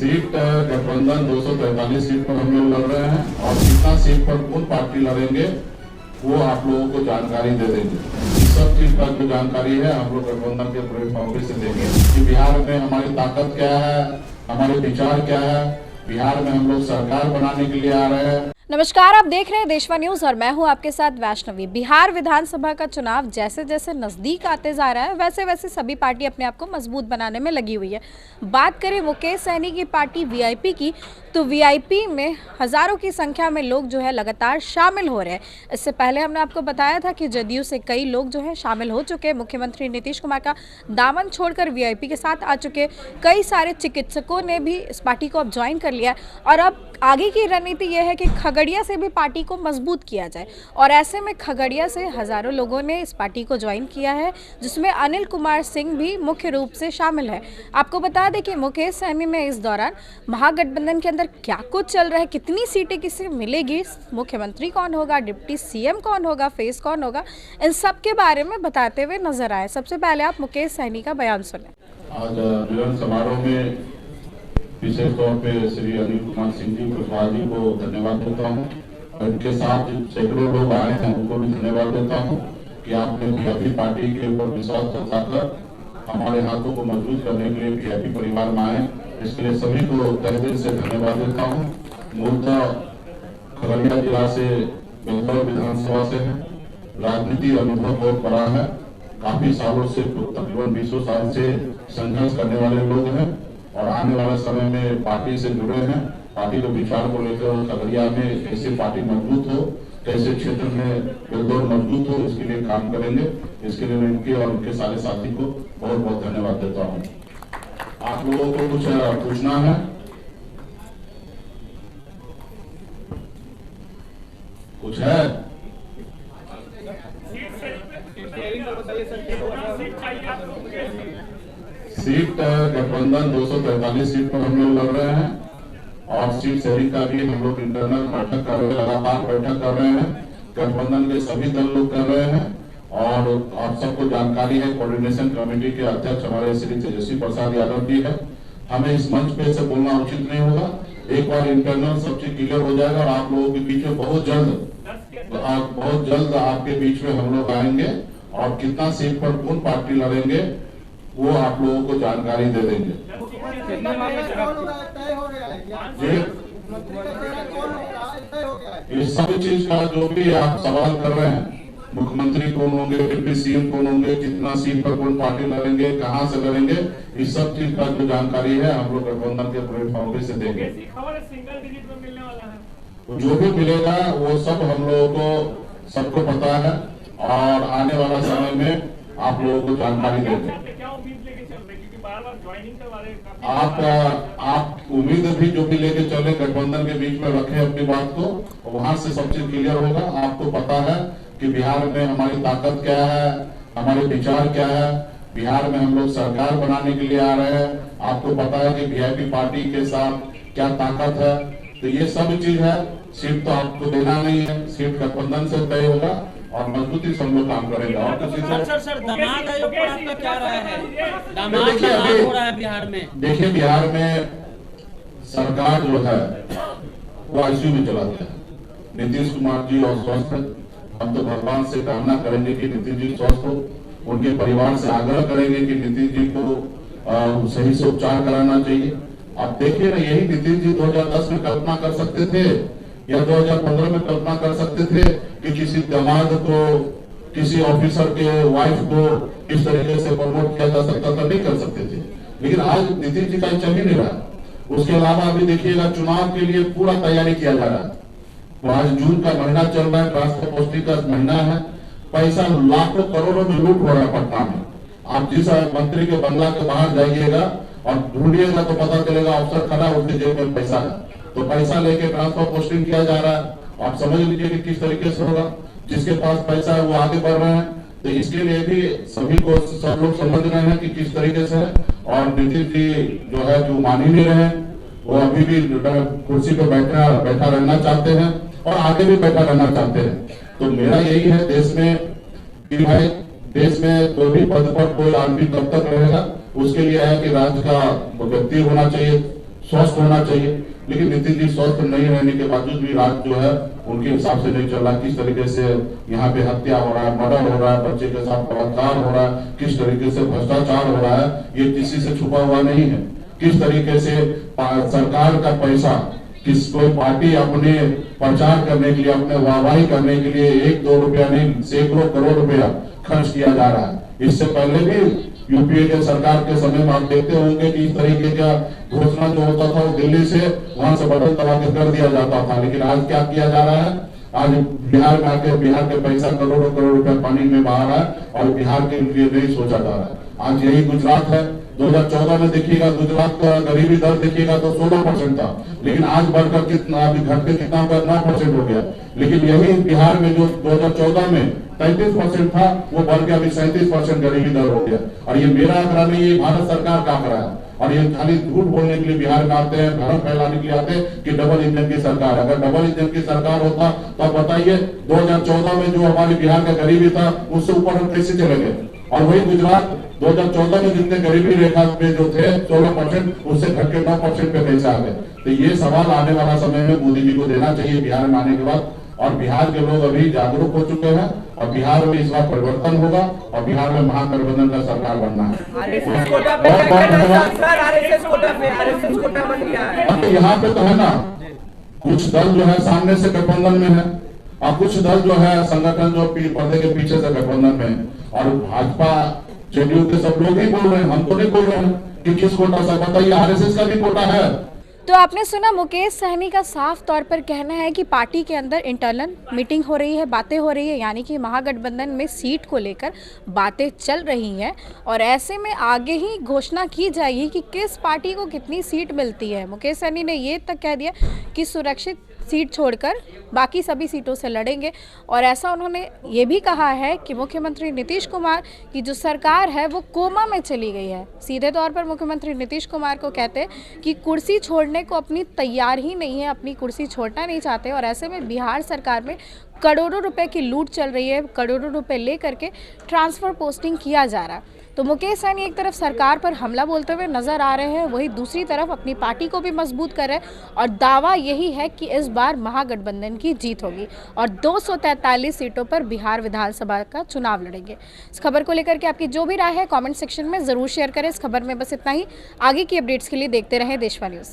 Seat गठबंधन 243 seat पर हम लोग लड़ रहे हैं और कितना सीट पर कौन पार्टी लड़ेंगे वो आप लोगों को जानकारी दे देंगे। सब चीज का जो जानकारी है हम लोग गठबंधन के प्लेटफॉर्म से देंगे कि बिहार में हमारी ताकत क्या है, हमारे विचार क्या है, बिहार में हम लोग सरकार बनाने के लिए आ रहे हैं। नमस्कार, आप देख रहे हैं देशवा न्यूज और मैं हूं आपके साथ वैष्णवी। बिहार विधानसभा का चुनाव जैसे जैसे नजदीक आते जा रहा है वैसे वैसे सभी पार्टी अपने आप को मजबूत बनाने में लगी हुई है। बात करें मुकेश सहनी की पार्टी वीआईपी की, तो वीआईपी में हजारों की संख्या में लोग जो है लगातार शामिल हो रहे हैं। इससे पहले हमने आपको बताया था कि जदयू से कई लोग जो है शामिल हो चुके हैं। मुख्यमंत्री नीतीश कुमार का दामन छोड़कर वीआईपी के साथ आ चुके। कई सारे चिकित्सकों ने भी इस पार्टी को अब ज्वाइन कर लिया और अब आगे की रणनीति यह है कि खगड़िया से भी पार्टी को मजबूत किया जाए और ऐसे में खगड़िया से हजारों लोगों ने इस पार्टी को ज्वाइन किया है, जिसमें अनिल कुमार सिंह भी मुख्य रूप से शामिल है। आपको बता दें कि मुकेश सहनी में इस दौरान महागठबंधन के अंदर क्या कुछ चल रहा है, कितनी सीटें किसे मिलेगी, मुख्यमंत्री कौन होगा, डिप्टी सीएम कौन होगा, फेस कौन होगा, इन सब के बारे में बताते हुए नजर आए। सबसे पहले आप मुकेश सहनी का बयान सुने। आज मिलन समारोह में विशेष तौर पे श्री अनिल कुमार सिंह जी कुशवाहा जी को धन्यवाद देता हूँ। उनके साथ सैकड़ों लोग आए हैं उनको भी धन्यवाद देता हूँ कि आपने वीआईपी पार्टी के ऊपर विश्वास जताकर हमारे हाथों को मजबूत करने के लिए वीआईपी परिवार में आए। इसके लिए सभी को तहे दिल से धन्यवाद देता हूँ। मूलतः खगड़िया जिला से बेलदौर विधानसभा से है, राजनीति अनुभव बहुत बड़ा है, काफी सालों से तकरीबन 20 साल से संघर्ष करने वाले लोग हैं और आने वाले समय में पार्टी से जुड़े हैं। पार्टी के विचार को लेकर खगड़िया में कैसे पार्टी मजबूत हो, कैसे क्षेत्र में बेलदौर मजबूत हो, इसके लिए काम करेंगे। इसके लिए मैं इनके और उनके सारे साथी को बहुत बहुत धन्यवाद देता हूँ। आप लोगों को कुछ पूछना है? कुछ है? सीट गठबंधन 243 सीट पर हम लोग लड़ रहे हैं और सीट शेयरिंग का भी हम लोग इंटरनल बैठक कर रहे हैं, लगातार बैठक कर रहे हैं। गठबंधन के सभी दल लोग कर रहे हैं और आप सबको जानकारी है, कोऑर्डिनेशन कमेटी के अध्यक्ष हमारे श्री तेजस्वी प्रसाद यादव जी है। हमें इस मंच पे से बोलना उचित नहीं होगा। एक बार इंटरनल सब चीज क्लियर हो जाएगा और आप लोगों के बीच में बहुत जल्द आपके बीच में हम लोग आएंगे और कितना सीट पर कौन पार्टी लड़ेंगे वो आप लोगों को जानकारी दे देंगे। इस सब चीज का जो भी आप सवाल कर रहे हैं, मुख्यमंत्री कौन होंगे, डिप्टी सीएम कौन होंगे, कितना सीट पर कौन पार्टी लड़ेंगे, कहां से लड़ेंगे, इस सब चीज का जो जानकारी है हम लोग गठबंधन के प्लेटफॉर्म से देंगे। जो भी मिलेगा वो सब हम लोगों को सबको पता है और आने वाला समय में आप लोगों को जानकारी देंगे। आप उम्मीद भी जो भी लेके चले गठबंधन के बीच में रखें अपनी बात को, वहां से सब चीज क्लियर होगा। आपको पता है कि बिहार में हमारी ताकत क्या है, हमारे विचार क्या है, बिहार में हम लोग सरकार बनाने के लिए आ रहे हैं। आपको पता है कि वीआईपी पार्टी के साथ क्या ताकत है, तो ये सब चीज है। सीट तो आपको देना नहीं है, सीट गठबंधन से तय होगा और मजबूती से हम लोग काम करेंगे। और सर दामाद आयोग पर आपका क्या राय है? दामाद हो रहा है बिहार में। देखिए, बिहार में सरकार जो है वो आईसीयू में चलाते हैं। नीतीश कुमार जी और स्वस्थ है। हम तो भगवान से कामना करेंगे कि नीतीश जी स्वस्थ हो। उनके परिवार से आग्रह करेंगे कि नीतीश जी को सही से उपचार कराना चाहिए। आप देखिए ना, यही नीतीश जी 2010 में कल्पना कर सकते थे या 2015 में कल्पना कर सकते थे कि किसी दामाद को, किसी ऑफिसर के वाइफ को किस तरीके से प्रमोट किया जा सकता था? नहीं कर सकते थे। लेकिन आज नीतीश जी का चल ही नहीं रहा। उसके अलावा अभी देखिएगा, चुनाव के लिए पूरा तैयारी किया जा रहा है। तो आज जून का महीना चल रहा है, ट्रांसपोर्ट पोस्टिंग का महीना है। पैसा लाखों करोड़ों में लूट हो रहा है पटना में। आप जिस मंत्री के बंगला के बाहर जाइएगा और ढूंढिएगा तो पता चलेगा अफसर खड़ा, उसके जेब में पैसा है। तो पैसा लेके ट्रांसफर पोस्टिंग किया जा रहा है। आप समझ लीजिए कि किस तरीके से होगा। जिसके पास पैसा है वो आगे बढ़ रहे हैं। तो इसके लिए भी सभी को, सब लोग समझ रहे हैं कि किस तरीके से है। और नीतीश जी जो है जो मान ही नहीं रहे, वो अभी भी कुर्सी पर बैठा रहना चाहते हैं और आगे भी बैठा रहना चाहते हैं। तो मेरा यही है देश में कि भाई देश में कोई भी पद पर कोई आदमी कब तक रहेगा, उसके लिए है कि राज्य का व्यक्ति होना चाहिए स्वस्थ होना चाहिए, लेकिन नितिन जी स्वस्थ नहीं रहने के बावजूद भी राज जो है उनके हिसाब से नहीं चल रहा। किस तरीके से यहाँ पे हत्या हो रहा है, मर्डर हो रहा है, बच्चे के साथ बलात्कार हो रहा है, किस तरीके से भ्रष्टाचार हो रहा है, ये किसी से छुपा हुआ नहीं है। किस तरीके से सरकार का पैसा किस कोई पार्टी अपने प्रचार करने के लिए, अपने वाहवाही करने के लिए 1-2 रुपया नहीं, सैकड़ों करोड़ रुपया खर्च किया जा रहा है। इससे पहले भी यूपीए के सरकार के समय में आप देखते होंगे कि इस तरीके का घोषणा जो होता था वो दिल्ली से वहां से बटन दबा के कर दिया जाता था। लेकिन आज क्या किया जा रहा है, आज बिहार में आके बिहार के पैसा करोड़ों करोड़ रुपया पानी में बहा रहा है और बिहार के लिए नहीं सोचा जा रहा है। आज यही गुजरात है, 2014 में देखिएगा गुजरात का गरीबी दर देखिएगा तो 16% था, लेकिन आज बढ़कर कितना, अभी घट के कितना हुआ, 9% हो गया। लेकिन यही बिहार में जो 2014 में 33% था वो बढ़ के अभी 37% गरीबी दर हो गया। और ये मेरा आंकड़ा नहीं, ये भारत सरकार का आंकड़ा है। और ये खाली झूठ बोलने के लिए बिहार में आते हैं, भ्रम फैलाने के लिए आते हैं कि डबल इंजन की सरकार। अगर डबल इंजन की सरकार होता तो आप बताइए 2014 में जो हमारे बिहार का गरीबी था उससे ऊपर हम कैसे चले गए। और वही गुजरात 2014 में जितने गरीबी रेखा पे जो थे 16%, उससे घट के 9% पे कैसे आ गए। तो ये सवाल आने वाला समय में मोदी जी को देना चाहिए बिहार में आने के बाद। और बिहार के लोग अभी जागरूक हो चुके हैं और बिहार में इस बार परिवर्तन होगा और बिहार में महागठबंधन का सरकार बनना है। यहाँ पे तो है ना, कुछ दल जो है सामने से गठबंधन में है और कुछ दल जो है संगठन जो पर्दे के पीछे से गठबंधन में है। और भाजपा जेडीयू के सब लोग ही बोल रहे हैं, हम तो नहीं बोल रहे हैं कि किस कोटा से। बताइए आरएसएस का भी कोटा है। तो आपने सुना मुकेश सहनी का साफ तौर पर कहना है कि पार्टी के अंदर इंटरनल मीटिंग हो रही है, बातें हो रही है, यानी कि महागठबंधन में सीट को लेकर बातें चल रही हैं और ऐसे में आगे ही घोषणा की जाएगी कि किस पार्टी को कितनी सीट मिलती है। मुकेश सहनी ने ये तक कह दिया कि सुरक्षित सीट छोड़कर बाकी सभी सीटों से लड़ेंगे। और ऐसा उन्होंने ये भी कहा है कि मुख्यमंत्री नीतीश कुमार की जो सरकार है वो कोमा में चली गई है। सीधे तौर पर मुख्यमंत्री नीतीश कुमार को कहते हैं कि कुर्सी छोड़ने को अपनी तैयार ही नहीं है, अपनी कुर्सी छोड़ना नहीं चाहते। और ऐसे में बिहार सरकार में करोड़ों रुपए की लूट चल रही है, करोड़ों रुपए ले करके ट्रांसफ़र पोस्टिंग किया जा रहा है। तो मुकेश सहनी एक तरफ सरकार पर हमला बोलते हुए नजर आ रहे हैं, वहीं दूसरी तरफ अपनी पार्टी को भी मजबूत कर रहे हैं और दावा यही है कि इस बार महागठबंधन की जीत होगी और 243 सीटों पर बिहार विधानसभा का चुनाव लड़ेंगे। इस खबर को लेकर के आपकी जो भी राय है कमेंट सेक्शन में ज़रूर शेयर करें। इस खबर में बस इतना ही। आगे की अपडेट्स के लिए देखते रहें देशवा न्यूज़।